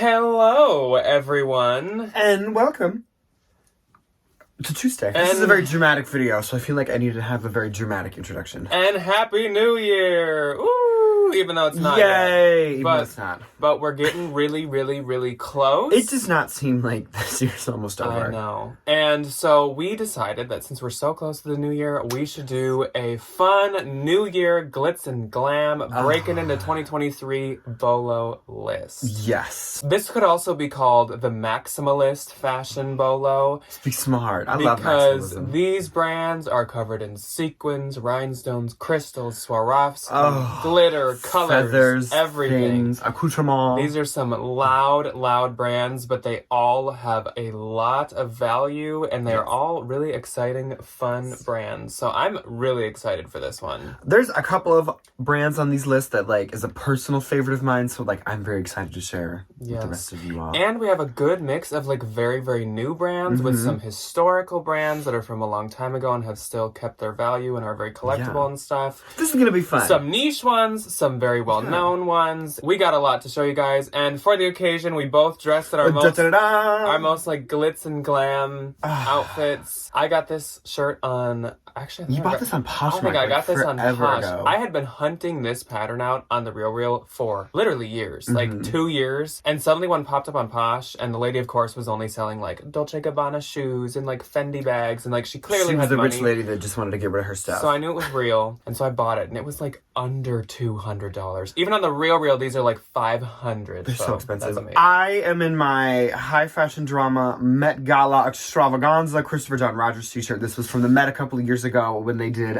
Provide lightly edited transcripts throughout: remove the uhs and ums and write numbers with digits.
Hello, everyone. And welcome to Tuesday. This is a very dramatic video, so I feel like I need to have a very dramatic introduction. And Happy New Year! Ooh! Even though it's not Yay! yet. Even though it's not. But we're getting really, really, really close. It does not seem like this year's almost over. I know. And so we decided that since we're so close to the new year, we should do a fun New Year glitz and glam breaking into 2023 BOLO list. Yes. This could also be called the maximalist fashion BOLO. Be smart. I love Because maximalism. these brands are covered in sequins, rhinestones, crystals, Swarovski, glitter, colors, feathers, everything. things, accoutrements. These are some loud brands, but they all have a lot of value, and they're all really exciting, fun brands. So I'm really excited for this one. There's a couple of brands on these lists that is a personal favorite of mine, so I'm very excited to share with the rest of you all. And we have a good mix of very, very new brands with some historical brands that are from a long time ago and have still kept their value and are very collectible and stuff. This is gonna be fun. Some niche ones, some very well-known ones. We got a lot to show you guys, and for the occasion, we both dressed in our most glitz and glam outfits. I got this shirt on. Actually, you bought this on Poshmark. I think I got this on Posh. Ago. I had been hunting this pattern out on the Real for literally years, 2 years, and suddenly one popped up on Posh, and the lady, of course, was only selling Dolce & Gabbana shoes and Fendi bags, and she clearly had money. She was the rich lady that just wanted to get rid of her stuff. So I knew it was real, and so I bought it, and it was under $200. Even on the Real, these are $500. They're so expensive. That's amazing. I am in my high fashion drama Met Gala extravaganza Christopher John Rogers t-shirt. This was from the Met a couple of years ago when they did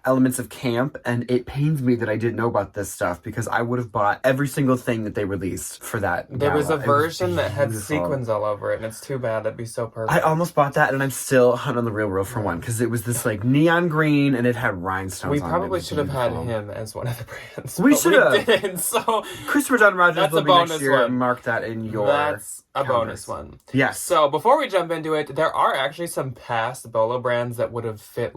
Elements of Camp, and it pains me that I didn't know about this stuff because I would have bought every single thing that they released for that There was a gala. version that had sequins all over it, and it's too bad. That'd be so perfect. I almost bought that, and I'm still hunting on the Real for one because it was this neon green and it had rhinestones we on it. probably should have had him as one of the brands. We should have. Did, so Christopher John Rogers that's will a be bonus next year. one. Mark that in your That's a calendars. bonus one. Yes. So before we jump into it, there are actually some past BOLO brands that would have fit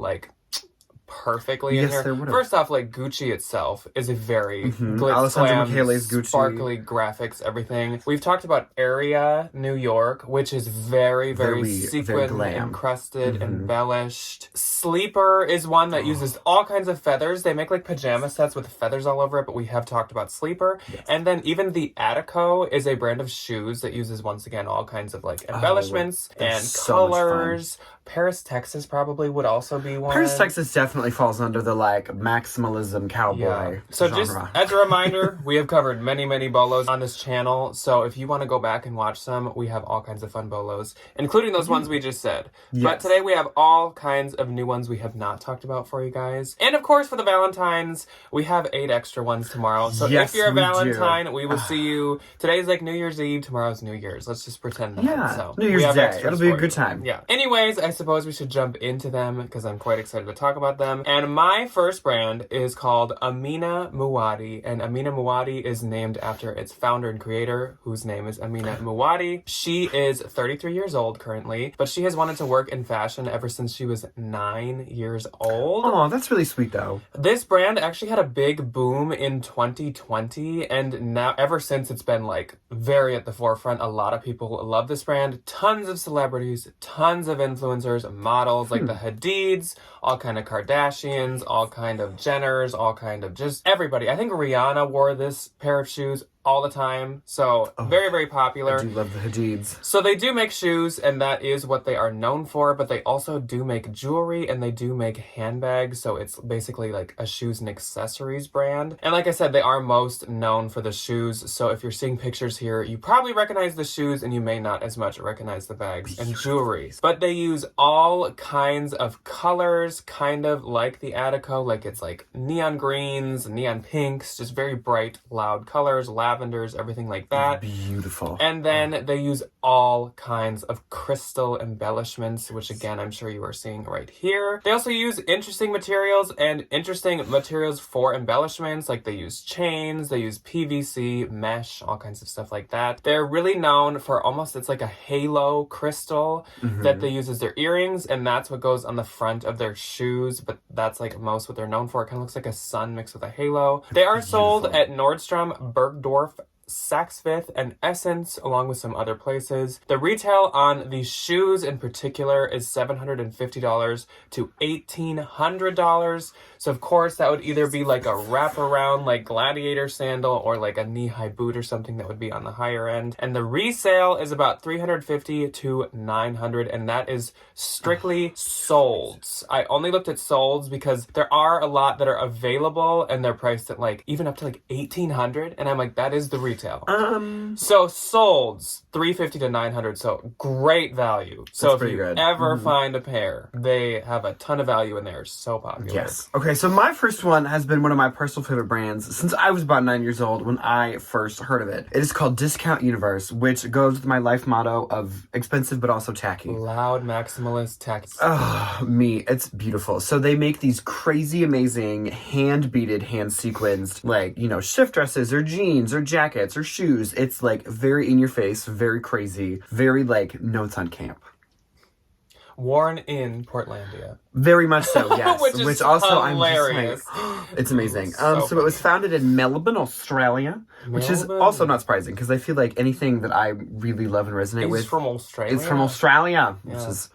perfectly in here. There would have. First off, Gucci itself is a very glitz, Alessandro glam, Michele's Gucci. sparkly graphics, everything. We've talked about Area, New York, which is very sequin encrusted, embellished. Sleeper is one that uses all kinds of feathers. They make pajama sets with feathers all over it, but we have talked about Sleeper. Yes. And then even the Attico is a brand of shoes that uses, once again, all kinds of embellishments and so colors. Paris, Texas probably would also be one. Paris, Texas definitely falls under the maximalism cowboy So genre. just as a reminder, we have covered many BOLOs on this channel. So if you want to go back and watch some, we have all kinds of fun BOLOs, including those ones we just said. Yes. But today we have all kinds of new ones we have not talked about for you guys. And of course, for the Valentines, we have 8 extra ones tomorrow. So if you're a Valentine, we will see you. Today's New Year's Eve. Tomorrow's New Year's. Let's just pretend that. Yeah, so New Year's Day. It'll be a good time. Yeah. Anyways, I suppose we should jump into them because I'm quite excited to talk about them. And my first brand is called Amina Muaddi, and Amina Muaddi is named after its founder and creator, whose name is Amina Muaddi. She is 33 years old currently, but she has wanted to work in fashion ever since she was 9 years old. Oh, that's really sweet though. This brand actually had a big boom in 2020, and now ever since it's been very at the forefront. A lot of people love this brand. Tons of celebrities, tons of influencers, models the Hadids, all kind of Kardashians, all kind of Jenners, all kind of just everybody. I think Rihanna wore this pair of shoes all the time. So very popular. I do love the Hadids. So they do make shoes, and that is what they are known for, but they also do make jewelry, and they do make handbags. So it's basically a shoes and accessories brand. And like I said, they are most known for the shoes. So if you're seeing pictures here, you probably recognize the shoes, and you may not as much recognize the bags and jewelry. But they use all kinds of colors, kind of like the Attico. It's neon greens, neon pinks, just very bright, loud colors, lavenders, everything like that. Beautiful. And then they use all kinds of crystal embellishments, which again, I'm sure you are seeing right here. They also use interesting materials for embellishments. They use chains, they use PVC, mesh, all kinds of stuff like that. They're really known for it's a halo crystal that they use as their earrings, and that's what goes on the front of their shoes, but that's most what they're known for. It kind of looks like a sun mixed with a halo. They are sold at Nordstrom, Bergdorf, Saks Fifth and Essence, along with some other places. The retail on the shoes in particular is $750 to $1,800. So of course that would either be like a wraparound like gladiator sandal or like a knee-high boot or something that would be on the higher end. And the resale is about $350 to $900, and that is strictly solds. I only looked at solds because there are a lot that are available and they're priced at like even up to like $1,800, and I'm like, that is the retail. So solds $350 to $900, so great value. So if you ever find a pair, they have a ton of value and they're so popular. Yes. Okay, so my first one has been one of my personal favorite brands since I was about 9 years old when I first heard of it. It is called Discount Universe, which goes with my life motto of expensive but also tacky. Loud, maximalist, tacky. Oh, me. It's beautiful. So they make these crazy, amazing, hand-beaded, hand-sequenced, like, you know, shift dresses or jeans or jackets or shoes. It's like very in your face, very crazy, very like notes on camp. Worn in Portlandia. Very much so, yes. Which also hilarious. I'm just like, it's amazing. So it was founded in Melbourne, Australia, which is also not surprising because I feel like anything that I really love and resonate with from Australia. It's from Australia, which is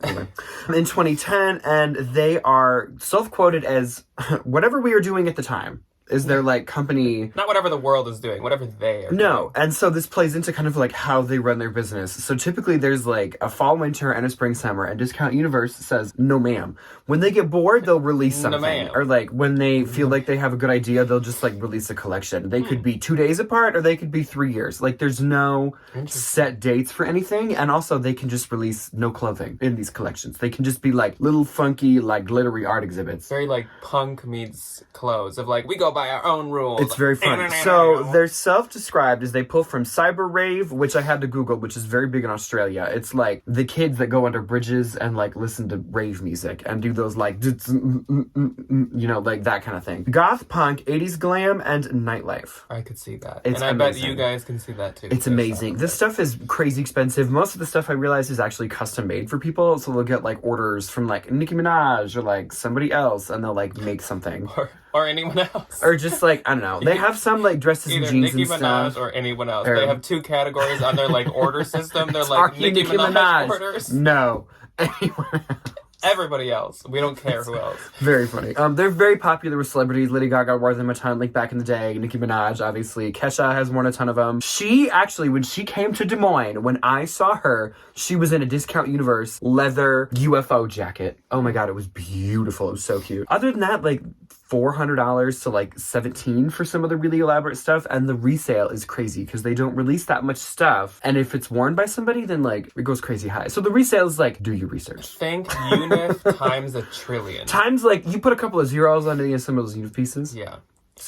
anyway. In 2010, and they are self-quoted as whatever we are doing at the time. Is their like company... Not whatever the world is doing, whatever they are doing. And so this plays into kind of like how they run their business. So typically there's like a fall, winter, and a spring, summer, and Discount Universe says, no ma'am. When they get bored, they'll release something. No, ma'am. Or like when they feel like they have a good idea, they'll just like release a collection. They could be 2 days apart or they could be 3 years. Like there's no set dates for anything. And also they can just release no clothing in these collections. They can just be like little funky, like glittery art exhibits. Very like punk meets clothes of like, we go by our own rules. It's very funny. So they're self-described as they pull from cyber rave, which I had to Google, which is very big in Australia. It's like the kids that go under bridges and like listen to rave music and do those like, you know, like that kind of thing. Goth punk, 80s glam, and nightlife. I could see that. It's and amazing. I bet you guys can see that too. It's amazing. This stuff is crazy expensive. Most of the stuff I realize is actually custom made for people. So they'll get like orders from like Nicki Minaj or like somebody else and they'll like make something. Or anyone else. Or just like, I don't know. They have some like dresses and jeans Nicki and Minaj stuff. Or anyone else. They have two categories on their like order system. They're like Nicki Minaj orders. No. Anyone else. Everybody else. We don't care who else. Very funny. They're very popular with celebrities. Lady Gaga wore them a ton, like back in the day. Nicki Minaj, obviously. Kesha has worn a ton of them. She actually, when she came to Des Moines, when I saw her, she was in a Discount Universe leather UFO jacket. Oh my God, it was beautiful. It was so cute. Other than that, like $400 to like $1,700 for some of the really elaborate stuff, and the resale is crazy because they don't release that much stuff, and if it's worn by somebody then like it goes crazy high. So the resale is like, do your research. Think unif times a trillion. Times like you put a couple of zeros on any of some of those unif pieces. Yeah.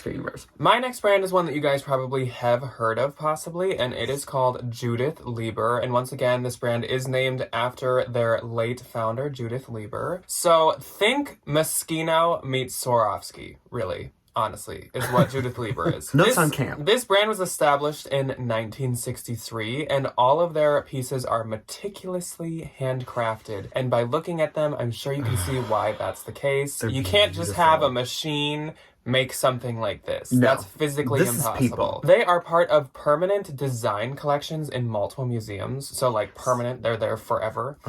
Universe. My next brand is one that you guys probably have heard of, possibly, and it is called Judith Leiber. And once again, this brand is named after their late founder, Judith Leiber. So think Moschino meets Swarovski, really. Honestly, is what Judith Leiber is. Notes on camp. This brand was established in 1963, and all of their pieces are meticulously handcrafted. And by looking at them, I'm sure you can see why that's the case. You can't just have a machine make something like this. No, that's physically impossible. They are part of permanent design collections in multiple museums. So like permanent, they're there forever.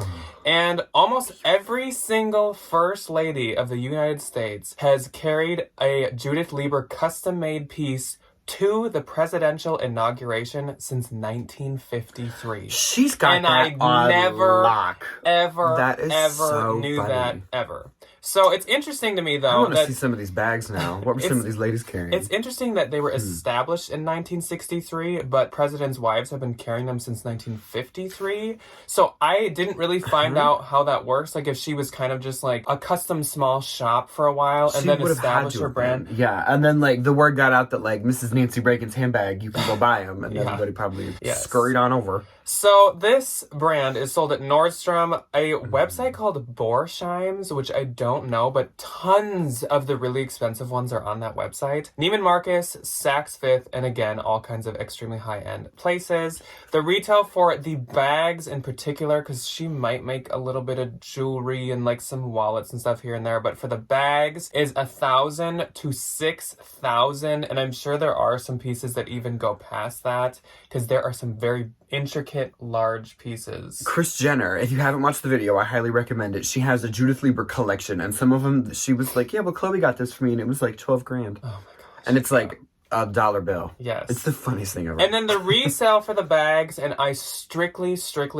And almost every single first lady of the United States has carried a Judith Leiber custom-made piece to the presidential inauguration since 1953. She's got and that I never, lock. Ever so knew funny. that ever. So it's interesting to me, though. I want to see some of these bags now. What were some of these ladies carrying? It's interesting that they were established in 1963, but presidents' wives have been carrying them since 1953. So I didn't really find out how that works. Like if she was kind of just like a custom small shop for a while and then established her brand. Yeah, and then like the word got out that like Mrs. Nancy Reagan's handbag, you can go buy them, and everybody probably scurried on over. So this brand is sold at Nordstrom, a website called Borsheim's, which I don't know, but tons of the really expensive ones are on that website. Neiman Marcus, Saks Fifth, and again, all kinds of extremely high-end places. The retail for the bags in particular, because she might make a little bit of jewelry and like some wallets and stuff here and there, but for the bags is $1,000 to $6,000, and I'm sure there are some pieces that even go past that, because there are some very intricate, large pieces. Kris Jenner, if you haven't watched the video, I highly recommend it. She has a Judith Leiber collection, and some of them, she was like, yeah, well, Chloe got this for me, and it was like 12 grand. Oh my gosh. And it's like a dollar bill. Yes. It's the funniest thing ever. And then the resale for the bags, and I strictly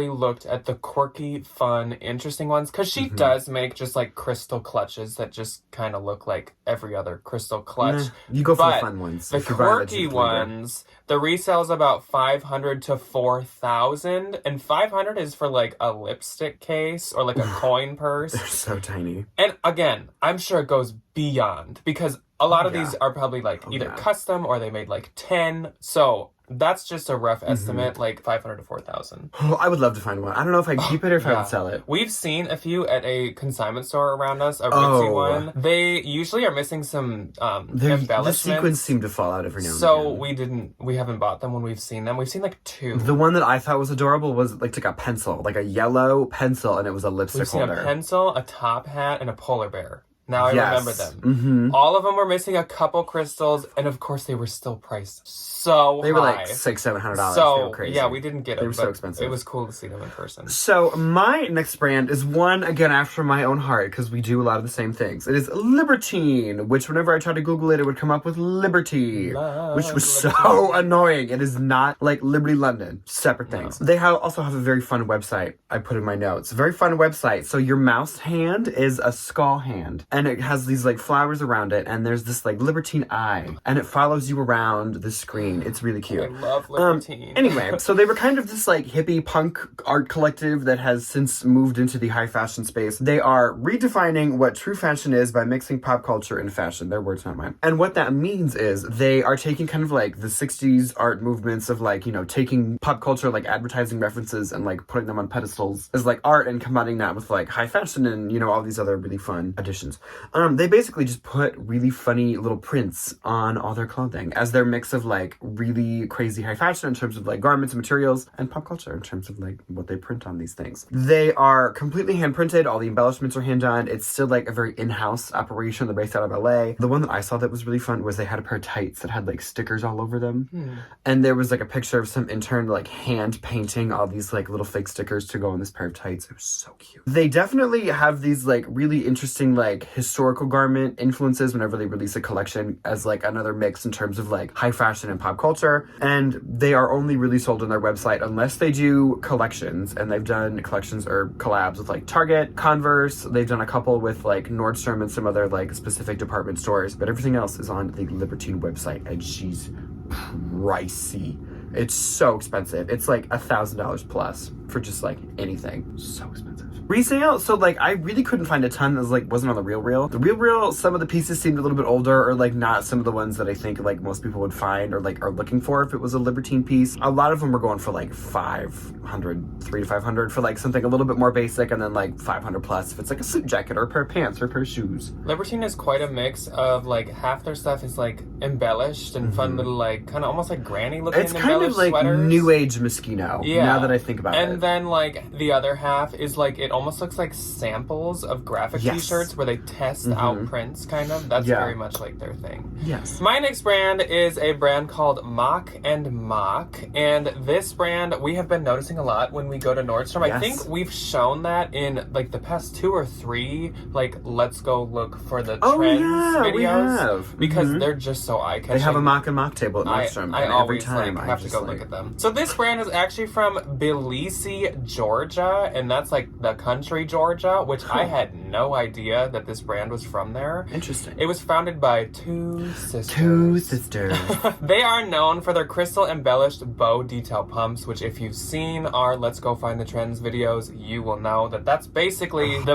looked at the quirky, fun, interesting ones, because she does make just like crystal clutches that just kind of look like every other crystal clutch. You go for the fun ones. The quirky ones, the resale is about $500 to $4,000, and $500 is for like a lipstick case or like a coin purse. They're so tiny. And again, I'm sure it goes beyond, because a lot of these are probably like either custom or they made like 10. So that's just a rough estimate, like $500 to $4,000. Oh, I would love to find one. I don't know if I'd keep it or if I would sell it. We've seen a few at a consignment store around us, a ritzy one. They usually are missing some embellishments. The sequins seem to fall out every now and again. So we haven't bought them when we've seen them. We've seen like 2. The one that I thought was adorable was like a pencil, like a yellow pencil, and it was a lipstick holder. We've seen a pencil, a top hat, and a polar bear. Now I remember them. All of them were missing a couple crystals, and of course they were still priced so high. They were like $600-$700. So they were crazy. Yeah, we didn't get them. They were so expensive. It was cool to see them in person. So my next brand is one, again, after my own heart, because we do a lot of the same things. It is Libertine, which whenever I tried to Google it, it would come up with Liberty, which was so annoying. It is not like Liberty London. Separate things. No. They also have a very fun website. I put in my notes. Very fun website. So your mouse hand is a skull hand. And it has these like flowers around it, and there's this like Libertine eye, and it follows you around the screen. It's really cute. I love Libertine. Anyway, so they were kind of this like hippie punk art collective that has since moved into the high fashion space. They are redefining what true fashion is by mixing pop culture and fashion. Their words, not mine. And what that means is they are taking kind of like the 60s art movements of like, you know, taking pop culture, like advertising references, and like putting them on pedestals as like art, and combining that with like high fashion and, you know, all these other really fun additions. They basically just put really funny little prints on all their clothing as their mix of like really crazy high fashion in terms of like garments and materials, and pop culture in terms of like what they print on these things. They are completely hand printed. All the embellishments are hand done. It's still like a very in-house operation. They're based out of LA. The one that I saw that was really fun was they had a pair of tights that had like stickers all over them. And there was like a picture of some intern like hand painting all these like little fake stickers to go on this pair of tights. It was so cute. They definitely have these like really interesting like historical garment influences whenever they release a collection as like another mix in terms of like high fashion and pop culture. And they are only really sold on their website unless they do collections, and they've done collections or collabs with like Target, Converse. They've done a couple with like Nordstrom and some other like specific department stores, but everything else is on the Libertine website, and she's pricey. It's so expensive. It's like $1,000 plus for just like anything. So expensive. Resale, so like I really couldn't find a ton that was like wasn't on the RealReal. The RealReal, some of the pieces seemed a little bit older, or like not some of the ones that I think like most people would find or like are looking for if it was a Libertine piece. A lot of them were going for like $300 to $500 for like something a little bit more basic, and then like $500 plus if it's like a suit jacket or a pair of pants or a pair of shoes. Libertine is quite a mix of like half their stuff is like embellished and fun little like kind of almost like granny looking it's kind of like sweaters. New Age Moschino. Yeah. Now that I think about it. And then like the other half is like it almost looks like samples of graphic t-shirts where they test out prints, kind of. That's very much like their thing. Yes. My next brand is a brand called Mach Mach, and this brand we have been noticing a lot when we go to Nordstrom. I think we've shown that in like the past 2 or 3 like let's go look for the trends videos. We have. Because they're just so eye-catching. They have a Mach Mach table at Nordstrom. I always have to go look at them. So this brand is actually from Tbilisi, Georgia, and that's like the Country, Georgia, which I had no idea that this brand was from there. Interesting. It was founded by two sisters. Two sisters. They are known for their crystal embellished bow detail pumps, which if you've seen our Let's Go Find the Trends videos, you will know that that's basically for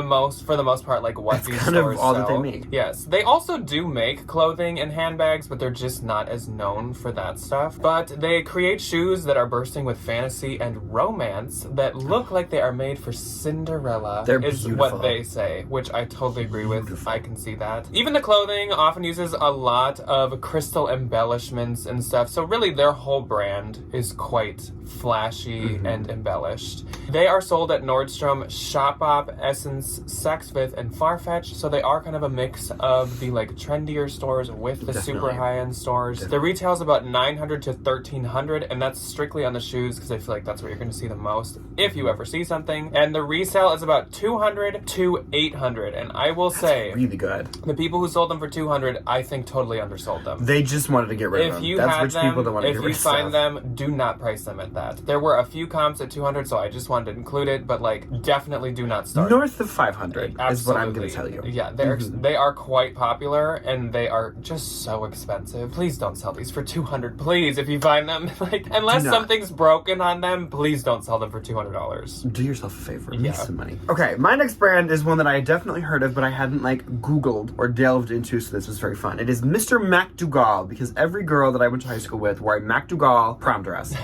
the most part, like what these kind stores of all sell. that they make. Yes. They also do make clothing and handbags, but they're just not as known for that stuff. But they create shoes that are bursting with fantasy and romance that look like they are made for Cinderella. They're is beautiful. what they say, which I totally agree with. I can see that. Even the clothing often uses a lot of crystal embellishments and stuff, so really their whole brand is quite flashy and embellished. They are sold at Nordstrom, Shopbop, Essence, Saks Fifth, and Farfetch, so they are kind of a mix of the like trendier stores with the super high-end stores. The retail is about $900 to $1,300, and that's strictly on the shoes because I feel like that's where you're going to see the most if you ever see something. And the resale is about $200 to $800, and I will say Really good. the people who sold them for $200, I think totally undersold them. They just wanted to get rid of If them. you That's have rich them, people that want to if get you rid of find stuff. them, do not price them at that. There were a few comps at $200, so I just wanted to include it, but like definitely do not start. North of 500 is what I'm going to tell you. Yeah, they are quite popular and they are just so expensive. Please don't sell these for $200, please. If you find them, like unless Do not. something's broken on them, please don't sell them for $200. Do yourself a favor. Yeah. Make some money. Okay, my next brand is one that I had definitely heard of, but I hadn't like Googled or delved into, so this was very fun. It is Mr. Mac Duggal, because every girl that I went to high school with wore a Mac Duggal prom dress.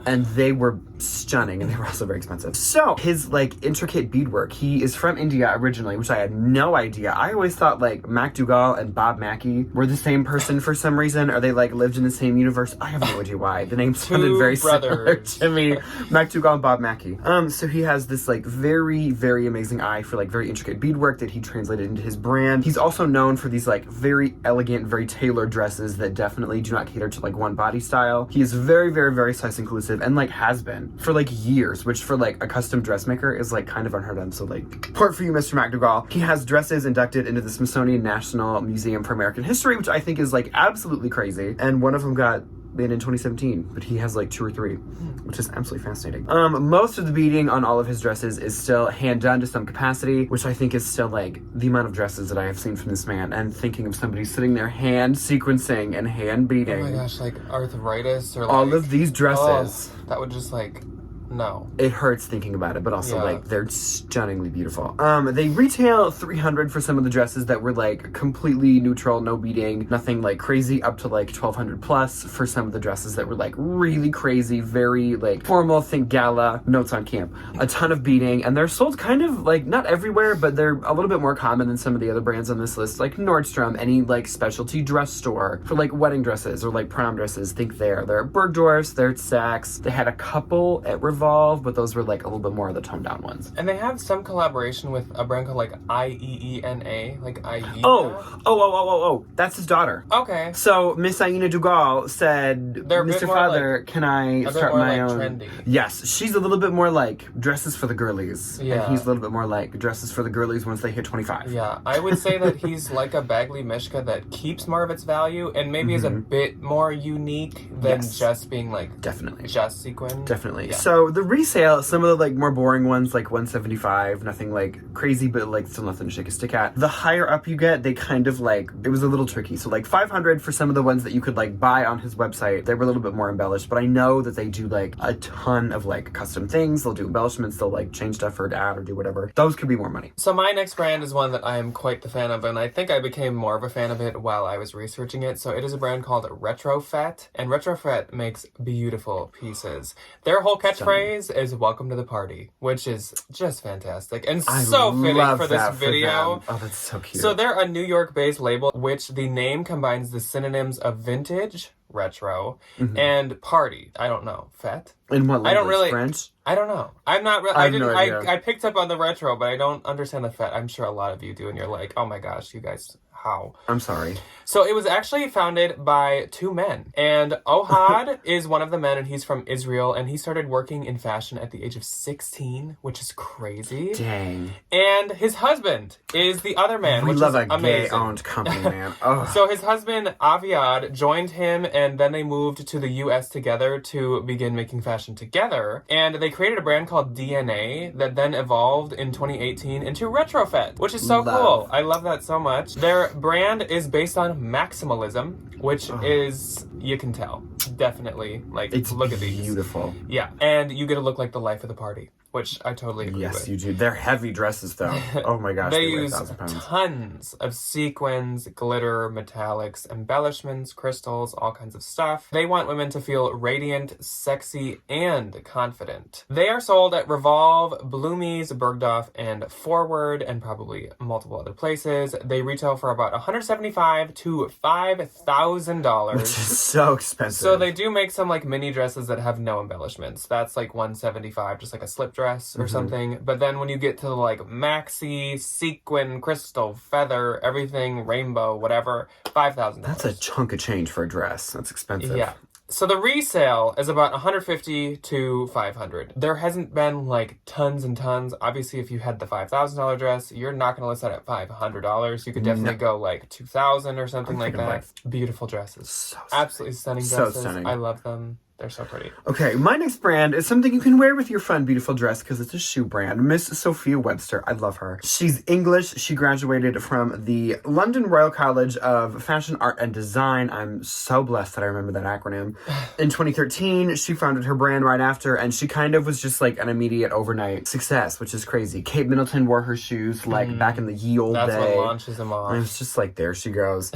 And they were stunning, and they were also very expensive. So, his like intricate beadwork, he is from India originally, which I had no idea. I always thought like Mac Duggal and Bob Mackie were the same person for some reason, or they like lived in the same universe. I have no idea why. The name sounded very similar to me. Mac Duggal and Bob Mackie. So he has this like very, very amazing eye for like very intricate beadwork that he translated into his brand. He's also known for these like very elegant, very tailored dresses that definitely do not cater to like one body style. He is very, very, very size inclusive and like has been for like years, which for like a custom dressmaker is like kind of unheard of. So like, port for you, Mr. Mac Duggal. He has dresses inducted into the Smithsonian National Museum for American History, which I think is like absolutely crazy. And one of them got made in 2017, but he has like 2 or 3, which is absolutely fascinating. Most of the beading on all of his dresses is still hand done to some capacity, which I think is still like the amount of dresses that I have seen from this man, and thinking of somebody sitting there hand sequencing and hand beading. Oh my gosh, like arthritis or like all of these dresses. Oh, that would just like, no. It hurts thinking about it, but also Yeah. like they're stunningly beautiful. They retail $300 for some of the dresses that were like completely neutral, no beading, nothing like crazy, up to like $1,200 plus for some of the dresses that were like really crazy, very like formal, think gala, notes on camp. A ton of beading, and they're sold kind of like not everywhere, but they're a little bit more common than some of the other brands on this list, like Nordstrom, any like specialty dress store for like wedding dresses or like prom dresses. Think there. They're at Bergdorf's, they're at Saks. They had a couple at Revolve, but those were like a little bit more of the toned down ones. And they have some collaboration with a brand called like IEENA, like Iena. Oh, that's his daughter. Okay. So Miss Aina Duggal said, They're a bit Mr. more Father, like- can I a bit start more my like own? trendy. Yes, she's a little bit more like dresses for the girlies. Yeah. And he's a little bit more like dresses for the girlies once they hit 25. Yeah, I would say that he's like a Bagley Mishka that keeps more of its value and maybe is a bit more unique than Yes. just being like Definitely. just sequin. Definitely. Yeah. So the resale, some of the like more boring ones, like 175, nothing like crazy, but like still nothing to shake a stick at. The higher up you get, they kind of like, it was a little tricky. So like 500 for some of the ones that you could like buy on his website. They were a little bit more embellished, but I know that they do like a ton of like custom things. They'll do embellishments. They'll like change stuff or add or do whatever. Those could be more money. So my next brand is one that I am quite the fan of, and I think I became more of a fan of it while I was researching it. So it is a brand called Retrofête, and Retrofête makes beautiful pieces. Their whole catchphrase is "Welcome to the party," which is just fantastic and so fitting love for this that video. them. Oh, that's so cute. So they're a New York-based label, which the name combines the synonyms of vintage, retro, and party. I don't know, fete. In what language? I don't really- French? I don't know. I'm not really. I I have didn't. no idea. I picked up on the retro, but I don't understand the fete. I'm sure a lot of you do, and you're like, oh my gosh, you guys, how. I'm sorry. So it was actually founded by 2 men. And Ohad is one of the men, and he's from Israel. And he started working in fashion at the age of 16, which is crazy. Dang. And his husband is the other man, We which love is a amazing. gay-owned company, man. Oh. So his husband, Aviad, joined him, and then they moved to the U.S. together to begin making fashion together. And they created a brand called DNA that then evolved in 2018 into Retrofête, which is so cool. I love that so much. Their brand is based on maximalism, which is, you can tell, definitely. Like, It's look at these. beautiful. Yeah, and you get to look like the life of the party, which I totally agree with. Yes, you do. They're heavy dresses, though. Oh my gosh, They weigh use 1,000 pounds. tons of sequins, glitter, metallics, embellishments, crystals, all kinds of stuff. They want women to feel radiant, sexy, and confident. They are sold at Revolve, Bloomies, Bergdorf, and Forward, and probably multiple other places. They retail for about $175 to $5,000. Which is so expensive. So they do make some like mini dresses that have no embellishments. That's like $175, just like a slip dress or something. But then when you get to like maxi, sequin, crystal, feather, everything, rainbow, whatever, $5,000. That's a chunk of change for a dress. That's expensive. Yeah. So the resale is about $150 to $500. There hasn't been like tons and tons. Obviously, if you had the $5,000 dress, you're not going to list that at $500. You could definitely go like $2,000 or something like that. Beautiful dresses. So Absolutely stunning So dresses. stunning. I love them. They're so pretty. Okay, my next brand is something you can wear with your fun, beautiful dress because it's a shoe brand. Miss Sophia Webster. I love her. She's English. She graduated from the London Royal College of Fashion, Art, and Design. I'm so blessed that I remember that acronym. In 2013, she founded her brand right after, and she kind of was just like an immediate overnight success, which is crazy. Kate Middleton wore her shoes like back in the ye old That's day. what launches them off. And it's just like, there she goes.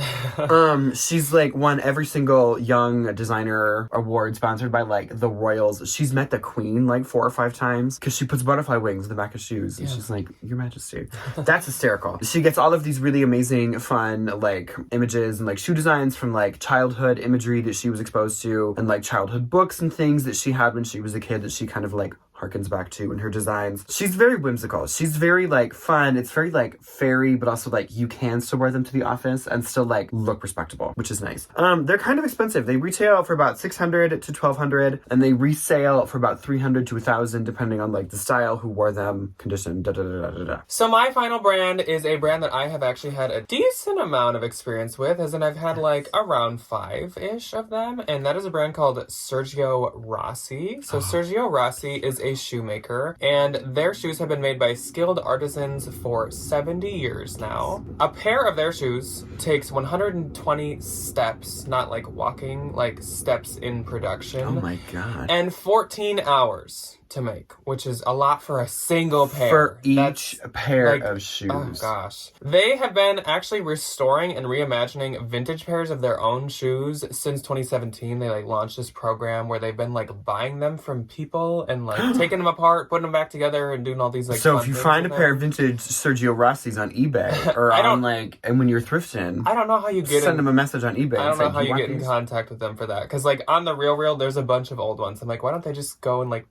She's like won every single young designer award sponsored by like the royals. She's met the queen like 4 or 5 times because she puts butterfly wings in the back of shoes. And she's like, Your Majesty. That's hysterical. She gets all of these really amazing, fun like images and like shoe designs from like childhood imagery that she was exposed to and like childhood books and things that she had when she was a kid that she kind of like harkens back to in her designs. She's very whimsical. She's very like fun. It's very like fairy, but also like you can still wear them to the office and still like look respectable, which is nice. They're kind of expensive. They retail for about $600 to $1,200 and they resale for about $300 to $1,000 depending on like the style, who wore them, condition, da da da da da. So my final brand is a brand that I have actually had a decent amount of experience with, as in I've had like around 5-ish of them, and that is a brand called Sergio Rossi. So Sergio Rossi is a shoemaker, and their shoes have been made by skilled artisans for 70 years now. A pair of their shoes takes 120 steps, not like walking, like steps in production. Oh my god. And 14 hours to make, which is a lot for a single pair. For each pair of shoes. Oh gosh. They have been actually restoring and reimagining vintage pairs of their own shoes since 2017. They like launched this program where they've been like buying them from people and like taking them apart, putting them back together and doing all these like So fun if you things find a with pair them. of vintage Sergio Rossi's on eBay or I don't- on like, and when you're thrifting, I don't know how you get send in, them a message on eBay. I and don't say, know how "Do you want get in these?" contact with them for that. Because like on the Real, there's a bunch of old ones. I'm like, why don't they just go and like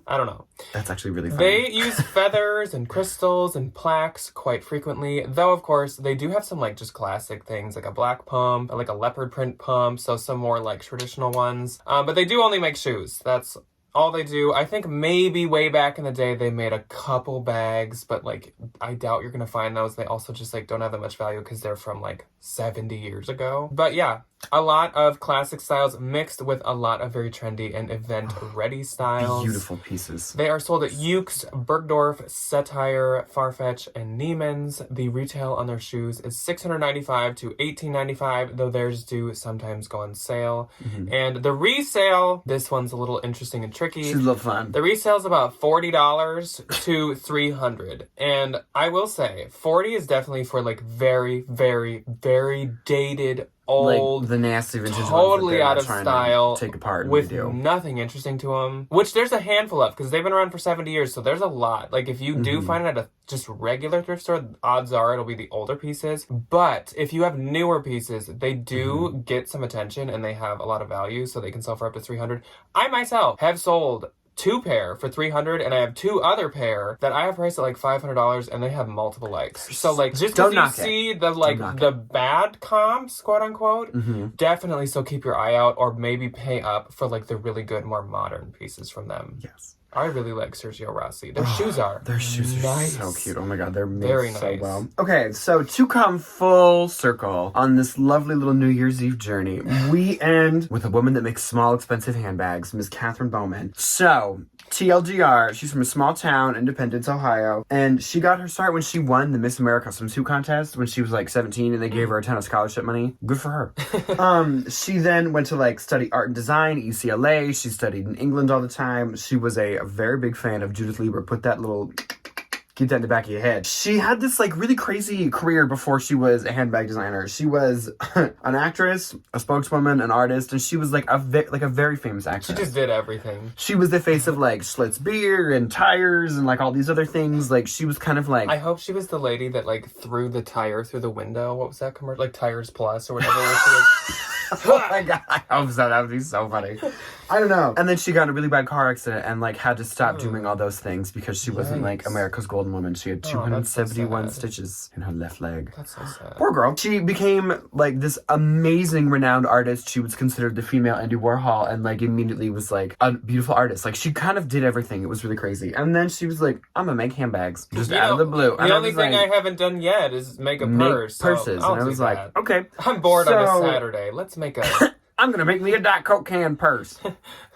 I don't know. That's actually really fun. They use feathers and crystals and plaques quite frequently, though of course they do have some like just classic things like a black pump, like a leopard print pump, so some more like traditional ones. But they do only make shoes. That's all they do. I think maybe way back in the day they made a couple bags, but like I doubt you're gonna find those. They also just like don't have that much value because they're from like 70 years ago. But yeah, a lot of classic styles mixed with a lot of very trendy and event-ready styles. Beautiful pieces. They are sold at Yukes, Bergdorf, Satire, Farfetch, and Neiman's. The retail on their shoes is $695 to $1,895, though theirs do sometimes go on sale. And the resale, this one's a little interesting and tricky. She's a little fun. The resale is about $40 to $300. And I will say, 40 is definitely for like very, very, very dated, old, like the nasty vintage ones that totally they're out not of trying to style, take apart and with redo. nothing interesting to them, which there's a handful of because they've been around for 70 years, so there's a lot. Like if you do find it at a just regular thrift store, odds are it'll be the older pieces. But if you have newer pieces, they do get some attention and they have a lot of value, so they can sell for up to $300. I myself have sold 2 pair for $300, and I have 2 other pair that I have priced at like $500, and they have multiple likes. So like, just because you see the like the bad comps, quote unquote, definitely still keep your eye out, or maybe pay up for like the really good, more modern pieces from them. Yes. I really like Sergio Rossi. Their shoes are nice. So cute. Oh my god, they're made very so nice. well. Okay, so to come full circle on this lovely little New Year's Eve journey, we end with a woman that makes small, expensive handbags, Miss Catherine Bowman. So, TLDR, she's from a small town, Independence, Ohio, and she got her start when she won the Miss America swimsuit contest when she was like 17, and they gave her a ton of scholarship money. Good for her. She then went to like study art and design, UCLA. She studied in England all the time. She was a very big fan of Judith Leiber. Put that little... Keep that in the back of your head. She had this like really crazy career before she was a handbag designer. She was an actress, a spokeswoman, an artist, and she was like a very famous actress. She just did everything. She was the face of like Schlitz beer and tires and like all these other things. Like she was kind of like... I hope she was the lady that like threw the tire through the window. What was that commercial? Like Tires Plus or whatever. Oh my god, I hope so. That would be so funny. I don't know. And then she got in a really bad car accident and like had to stop doing all those things because she wasn't like America's Golden Woman. She had 271 stitches in her left leg. That's so sad. Poor girl. She became like this amazing renowned artist. She was considered the female Andy Warhol and like immediately was like a beautiful artist. Like she kind of did everything. It was really crazy. And then she was like, I'm gonna make handbags just out of the blue. The only thing I haven't done yet is make a purse. Purses. So and I was like, okay. I'm bored on a Saturday. Let's make a... I'm gonna make me a Diet Coke can purse.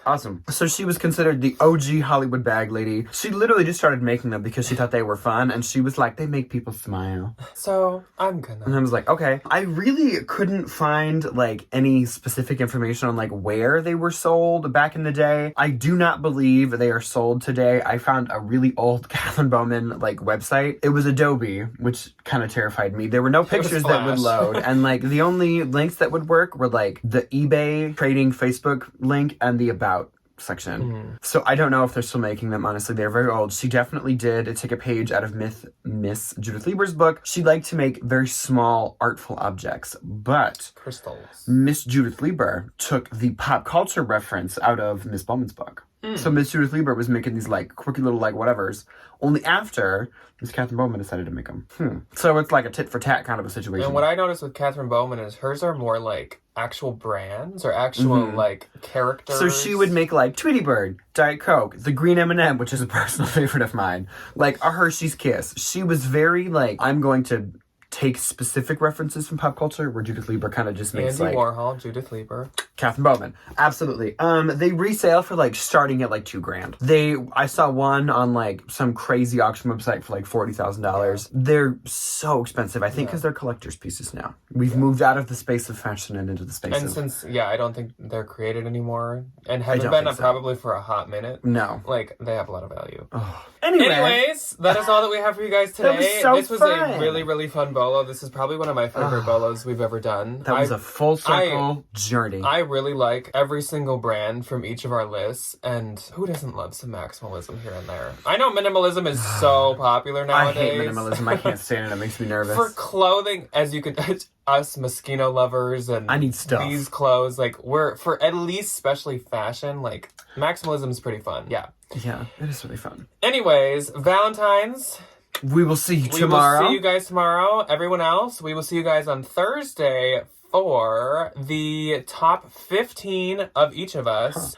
Awesome. So she was considered the OG Hollywood bag lady. She literally just started making them because she thought they were fun, and she was like, they make people smile. So I'm gonna. And I was like, okay. I really couldn't find like any specific information on like where they were sold back in the day. I do not believe they are sold today. I found a really old Catherine Bowman like website. It was Adobe, which kind of terrified me. There were no pictures that would load, and like the only links that would work were like the eBay trading Facebook link and the About section. So I don't know if they're still making them, honestly. They're very old. She definitely did take a page out of Miss Judith Leiber's book. She liked to make very small, artful objects, but crystals. Miss Judith Leiber took the pop culture reference out of Miss Bowman's book. So Miss Judith Leiber was making these like quirky little like whatevers only after Miss Catherine Bowman decided to make them. So it's like a tit for tat kind of a situation. And what I noticed with Catherine Bowman is hers are more like actual brands or actual like characters. So she would make like Tweety Bird, Diet Coke, the green M&M, which is a personal favorite of mine, like a Hershey's Kiss. She was very like, I'm going to take specific references from pop culture, where Judith Leiber kind of just makes Andy like... Warhol, Judith Leiber. Catherine Bowman. Absolutely. They resale for like starting at like $2,000. I saw one on like some crazy auction website for like $40,000. They're so expensive. I think because they're collector's pieces now. We've moved out of the space of fashion and into the space of... And since, I don't think they're created anymore. And haven't been probably for a hot minute. No. Like, they have a lot of value. Oh. Anyways, that is all that we have for you guys today. This was a really, really fun bolo. This is probably one of my favorite bolos we've ever done. That was a full circle journey. I really like every single brand from each of our lists, and who doesn't love some maximalism here and there? I know minimalism is so popular nowadays. I hate minimalism. I can't stand it. It makes me nervous. For clothing, as you could... us Moschino lovers and I need stuff. These clothes, like, we're, for at least especially fashion, like, maximalism is pretty fun. Yeah, it is really fun. Anyways, Valentines. We will see you tomorrow. We will see you guys tomorrow. Everyone else, we will see you guys on Thursday for the top 15 of each of us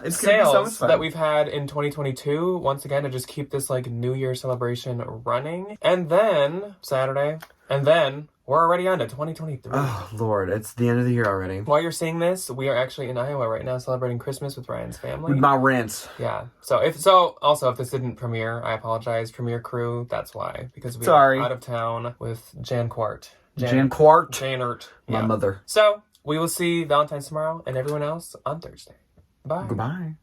it's sales so that we've had in 2022. Once again, to just keep this like New Year celebration running. And then Saturday, and then we're already on to 2023. Oh, Lord. It's the end of the year already. While you're seeing this, we are actually in Iowa right now celebrating Christmas with Ryan's family. With my rents. Yeah. So if this didn't premiere, I apologize. Premiere crew, that's why. Because we are out of town with Jan Quart. Janert. My mother. So we will see Valentine's tomorrow and everyone else on Thursday. Bye. Goodbye.